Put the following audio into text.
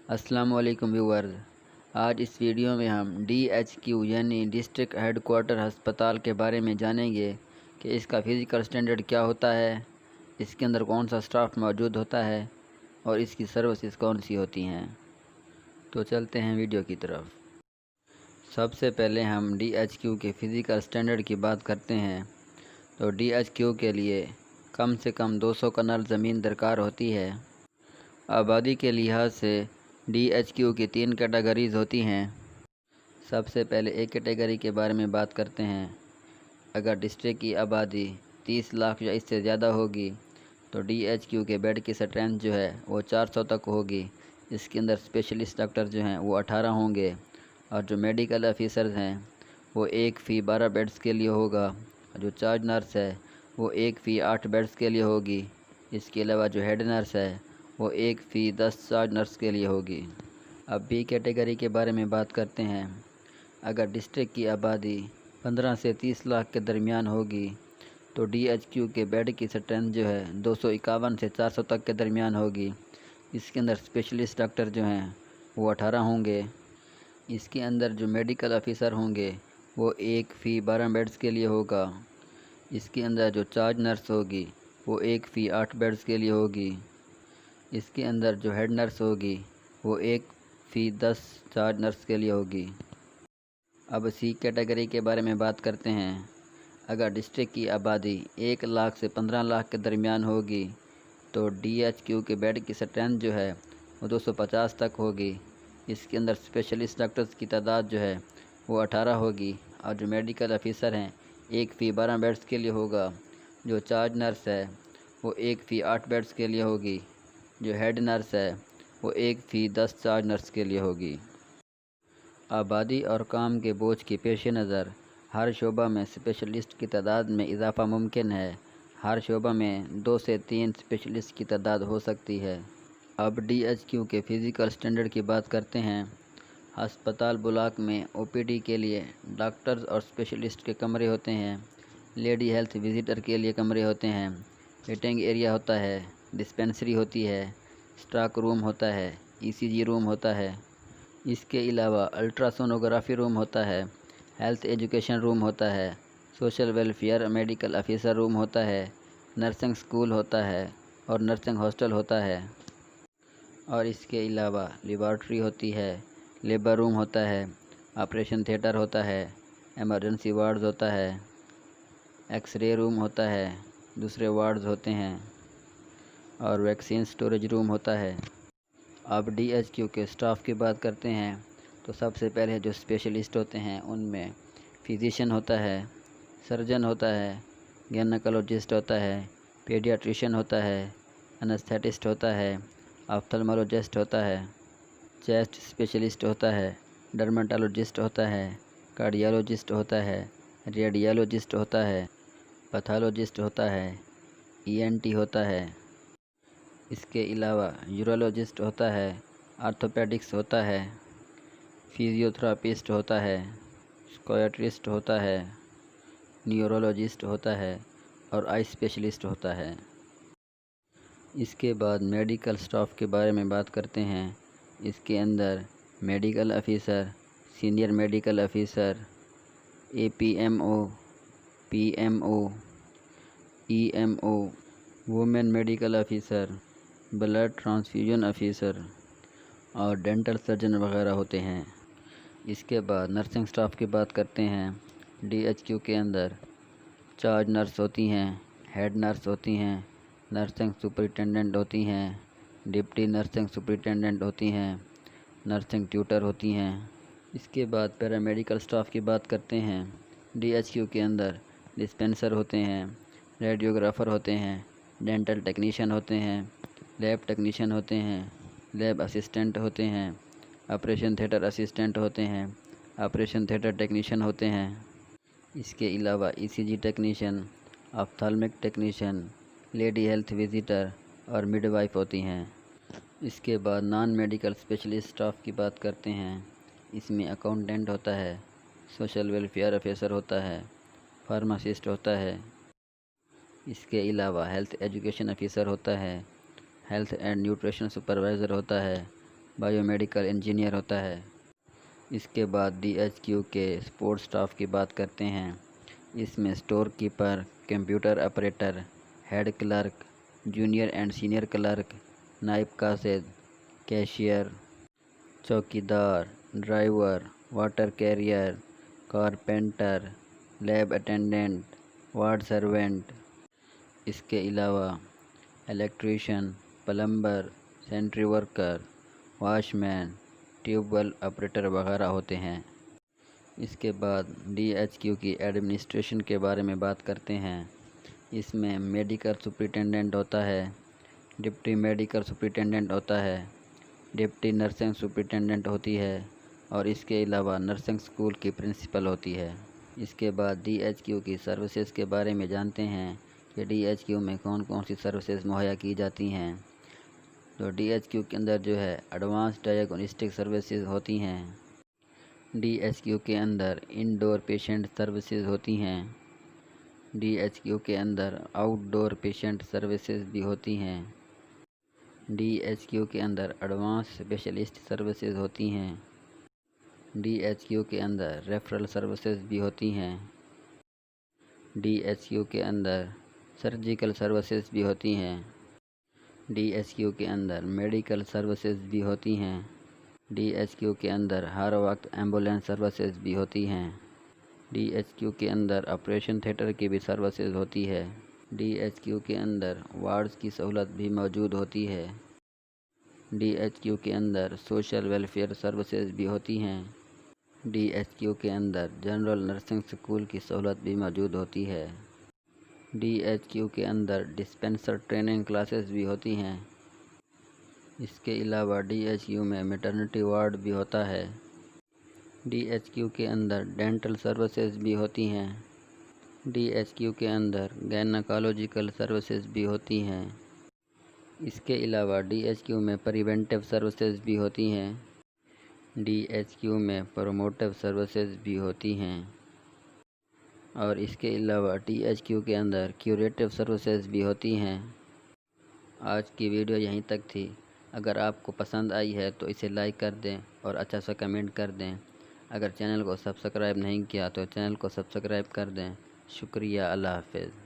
السلام علیکم ویورز، آج اس ویڈیو میں ہم DHQ یعنی ڈسٹرکٹ ہیڈ کوارٹر ہسپتال کے بارے میں جانیں گے کہ اس کا فزیکل سٹینڈرڈ کیا ہوتا ہے، اس کے اندر کون سا سٹاف موجود ہوتا ہے اور اس کی سروسز کون سی ہوتی ہیں۔ تو چلتے ہیں ویڈیو کی طرف۔ سب سے پہلے ہم DHQ کے فزیکل سٹینڈرڈ کی بات کرتے ہیں تو DHQ کے لیے کم سے کم 200 کنال زمین درکار ہوتی ہے۔ آبادی کے لحاظ سے DHQ کی 3 کیٹیگریز ہوتی ہیں۔ سب سے پہلے ایک کیٹیگری کے بارے میں بات کرتے ہیں۔ اگر ڈسٹرکٹ کی آبادی 30 لاکھ یا اس سے زیادہ ہوگی تو DHQ کے بیڈ کی اسٹرینتھ جو ہے وہ 400 تک ہوگی۔ اس کے اندر اسپیشلسٹ ڈاکٹر جو ہیں وہ 18 ہوں گے اور جو میڈیکل آفیسرز ہیں وہ 1 فی 12 بیڈز کے لیے ہوگا۔ جو چارج نرس ہے وہ 1 فی 8 بیڈز کے لیے ہوگی۔ اس کے علاوہ جو ہیڈ نرس ہے وہ 1 فی 10 چارج نرس کے لیے ہوگی۔ اب بی کیٹیگری کے بارے میں بات کرتے ہیں۔ اگر ڈسٹرکٹ کی آبادی 15 سے 30 لاکھ کے درمیان ہوگی تو DHQ کے بیڈ کی اسٹرینتھ جو ہے 251 سے 400 تک کے درمیان ہوگی۔ اس کے اندر اسپیشلسٹ ڈاکٹر جو ہیں وہ 18 ہوں گے۔ اس کے اندر جو میڈیکل آفیسر ہوں گے وہ 1 فی 12 بیڈز کے لیے ہوگا۔ اس کے اندر جو چارج نرس ہوگی وہ 1 فی 8 بیڈز کے لیے ہوگی۔ اس کے اندر جو ہیڈ نرس ہوگی وہ 1 فی 10 چارج نرس کے لیے ہوگی۔ اب سی کیٹیگری کے بارے میں بات کرتے ہیں۔ اگر ڈسٹرکٹ کی آبادی 1 لاکھ سے 15 لاکھ کے درمیان ہوگی تو DHQ کے بیڈ کی اسٹرینتھ جو ہے وہ 250 تک ہوگی۔ اس کے اندر اسپیشلسٹ ڈاکٹرز کی تعداد جو ہے وہ 18 ہوگی اور جو میڈیکل آفیسر ہیں 1 فی 12 بیڈز کے لیے ہوگا۔ جو چارج نرس ہے وہ 1 فی 8 بیڈز کے لیے ہوگی۔ جو ہیڈ نرس ہے وہ 1 فی 10 چارج نرس کے لیے ہوگی۔ آبادی اور کام کے بوجھ کے پیش نظر ہر شعبہ میں اسپیشلسٹ کی تعداد میں اضافہ ممکن ہے۔ ہر شعبہ میں 2 سے 3 اسپیشلسٹ کی تعداد ہو سکتی ہے۔ اب DHQ کے فزیکل سٹینڈرڈ کی بات کرتے ہیں۔ ہسپتال بلاک میں OPD کے لیے ڈاکٹرز اور اسپیشلسٹ کے کمرے ہوتے ہیں۔ لیڈی ہیلتھ وزیٹر کے لیے کمرے ہوتے ہیں۔ ویٹنگ ایریا ہوتا ہے۔ ڈسپنسری ہوتی ہے۔ اسٹاک روم ہوتا ہے۔ ECG روم ہوتا ہے۔ اس کے علاوہ الٹرا سونوگرافی روم ہوتا ہے۔ ہیلتھ ایجوکیشن روم ہوتا ہے۔ سوشل ویلفیئر میڈیکل آفیسر روم ہوتا ہے۔ نرسنگ سکول ہوتا ہے اور نرسنگ ہاسٹل ہوتا ہے۔ اور اس کے علاوہ لیبارٹری ہوتی ہے۔ لیبر روم ہوتا ہے۔ آپریشن تھیٹر ہوتا ہے۔ ایمرجنسی وارڈز ہوتا ہے۔ ایکس رے روم ہوتا ہے۔ دوسرے وارڈز ہوتے ہیں اور ویکسین سٹوریج روم ہوتا ہے۔ اب DHQ کے سٹاف کی بات کرتے ہیں تو سب سے پہلے جو اسپیشلسٹ ہوتے ہیں ان میں فزیشین ہوتا ہے، سرجن ہوتا ہے، گینیکولوجسٹ ہوتا ہے، پیڈیاٹریشین ہوتا ہے، انستھیٹسٹ ہوتا ہے، آپتھلمولوجسٹ ہوتا ہے، چیسٹ اسپیشلسٹ ہوتا ہے، ڈرمیٹالوجسٹ ہوتا ہے، کارڈیالوجسٹ ہوتا ہے، ریڈیالوجسٹ ہوتا ہے، پیتھالوجسٹ ہوتا ہے، ENT ہوتا ہے۔ اس کے علاوہ یورولوجسٹ ہوتا ہے، آرتھوپیڈکس ہوتا ہے، فزیوتھراپسٹ ہوتا ہے، سکیٹرسٹ ہوتا ہے، نیورولوجسٹ ہوتا ہے اور آئی اسپیشلسٹ ہوتا ہے۔ اس کے بعد میڈیکل سٹاف کے بارے میں بات کرتے ہیں۔ اس کے اندر medical officer, senior medical officer, APMO، PMO، EMO، women medical officer, blood transfusion officer اور ڈینٹل سرجن وغیرہ ہوتے ہیں۔ اس کے بعد نرسنگ سٹاف کی بات کرتے ہیں۔ DHQ کے اندر چارج نرس ہوتی ہیں، ہیڈ نرس ہوتی ہیں، نرسنگ سپرنٹینڈنٹ ہوتی ہیں، ڈپٹی نرسنگ سپرنٹینڈنٹ ہوتی ہیں، نرسنگ ٹیوٹر ہوتی ہیں۔ اس کے بعد پیرامیڈیکل سٹاف کی بات کرتے ہیں۔ DHQ کے اندر ڈسپنسر ہوتے ہیں، ریڈیوگرافر ہوتے ہیں، ڈینٹل ٹیکنیشین ہوتے ہیں، لیب ٹیکنیشین ہوتے ہیں، لیب اسسٹنٹ ہوتے ہیں، آپریشن تھیٹر اسسٹنٹ ہوتے ہیں، آپریشن تھیٹر ٹیکنیشین ہوتے ہیں۔ اس کے علاوہ ECG technician, ophthalmic technician, lady health visitor اور مڈ وائف ہوتی ہیں۔ اس کے بعد نان میڈیکل اسپیشلسٹ سٹاف کی بات کرتے ہیں۔ اس میں اکاؤنٹنٹ ہوتا ہے، سوشل ویلفیئر آفیسر ہوتا ہے، فارماسسٹ ہوتا ہے۔ اس کے علاوہ ہیلتھ ایجوکیشن آفیسر ہوتا ہے، ہیلتھ اینڈ نیوٹریشن سپروائزر ہوتا ہے، بایو میڈیکل انجینئر ہوتا ہے۔ اس کے بعد DHQ کے سپورٹ سٹاف کی بات کرتے ہیں۔ اس میں store keeper, computer operator, head clerk, junior and senior clerk, نائب کاسد، کیشیئر، چوکیدار، driver, water carrier, carpenter, lab attendant, ward servant, اس کے علاوہ electrician, plumber, sanitary worker, wash man, tube well operator وغیرہ ہوتے ہیں۔ اس کے بعد DHQ کی ایڈمنسٹریشن کے بارے میں بات کرتے ہیں۔ اس میں میڈیکل سپرنٹینڈنٹ ہوتا ہے، ڈپٹی میڈیکل سپرنٹینڈنٹ ہوتا ہے، ڈپٹی نرسنگ سپرنٹینڈنٹ ہوتی ہے اور اس کے علاوہ نرسنگ اسکول کی پرنسپل ہوتی ہے۔ اس کے بعد DHQ کی سروسز کے بارے میں جانتے ہیں کہ DHQ میں کون کون سی سروسز مہیا کی جاتی ہیں۔ تو DHQ کے اندر جو ہے ایڈوانس ڈائگنوسٹک سروسز ہوتی ہیں۔ DHQ کے اندر انڈور پیشنٹ سروسز ہوتی ہیں۔ DHQ کے اندر آؤٹ ڈور پیشنٹ سروسز بھی ہوتی ہیں۔ DHQ کے اندر ایڈوانس اسپیشلسٹ سروسز ہوتی ہیں۔ DHQ کے اندر ریفرل سروسز بھی ہوتی ہیں۔ DHQ کے اندر سرجیکل سروسز بھی ہوتی ہیں۔ DHQ کے اندر میڈیکل سروسز بھی ہوتی ہیں۔ DHQ کے اندر ہر وقت ایمبولینس سروسز بھی ہوتی ہیں۔ DHQ کے اندر آپریشن تھیٹر کی بھی سروسز ہوتی ہے۔ DHQ کے اندر وارڈز کی سہولت بھی موجود ہوتی ہے۔ DHQ کے اندر سوشل ویلفیئر سروسز بھی ہوتی ہیں۔ DHQ کے اندر جنرل نرسنگ اسکول کی سہولت بھی موجود ہوتی ہے۔ DHQ کے اندر ڈسپنسر ٹریننگ کلاسز بھی ہوتی ہیں۔ اس کے علاوہ DHQ میں میٹرنٹی وارڈ بھی ہوتا ہے۔ DHQ کے اندر ڈینٹل سروسز بھی ہوتی ہیں۔ DHQ کے اندر گائنیکالوجیکل سروسز بھی ہوتی ہیں۔ اس کے علاوہ DHQ میں پریونٹیو سروسز بھی ہوتی ہیں۔ DHQ میں پروموٹیو سروسز بھی ہوتی ہیں اور اس کے علاوہ DHQ کے اندر کیوریٹیو سروسز بھی ہوتی ہیں۔ آج کی ویڈیو یہیں تک تھی۔ اگر آپ کو پسند آئی ہے تو اسے لائک کر دیں اور اچھا سا کمنٹ کر دیں۔ اگر چینل کو سبسکرائب نہیں کیا تو چینل کو سبسکرائب کر دیں۔ شکریہ، اللہ حافظ۔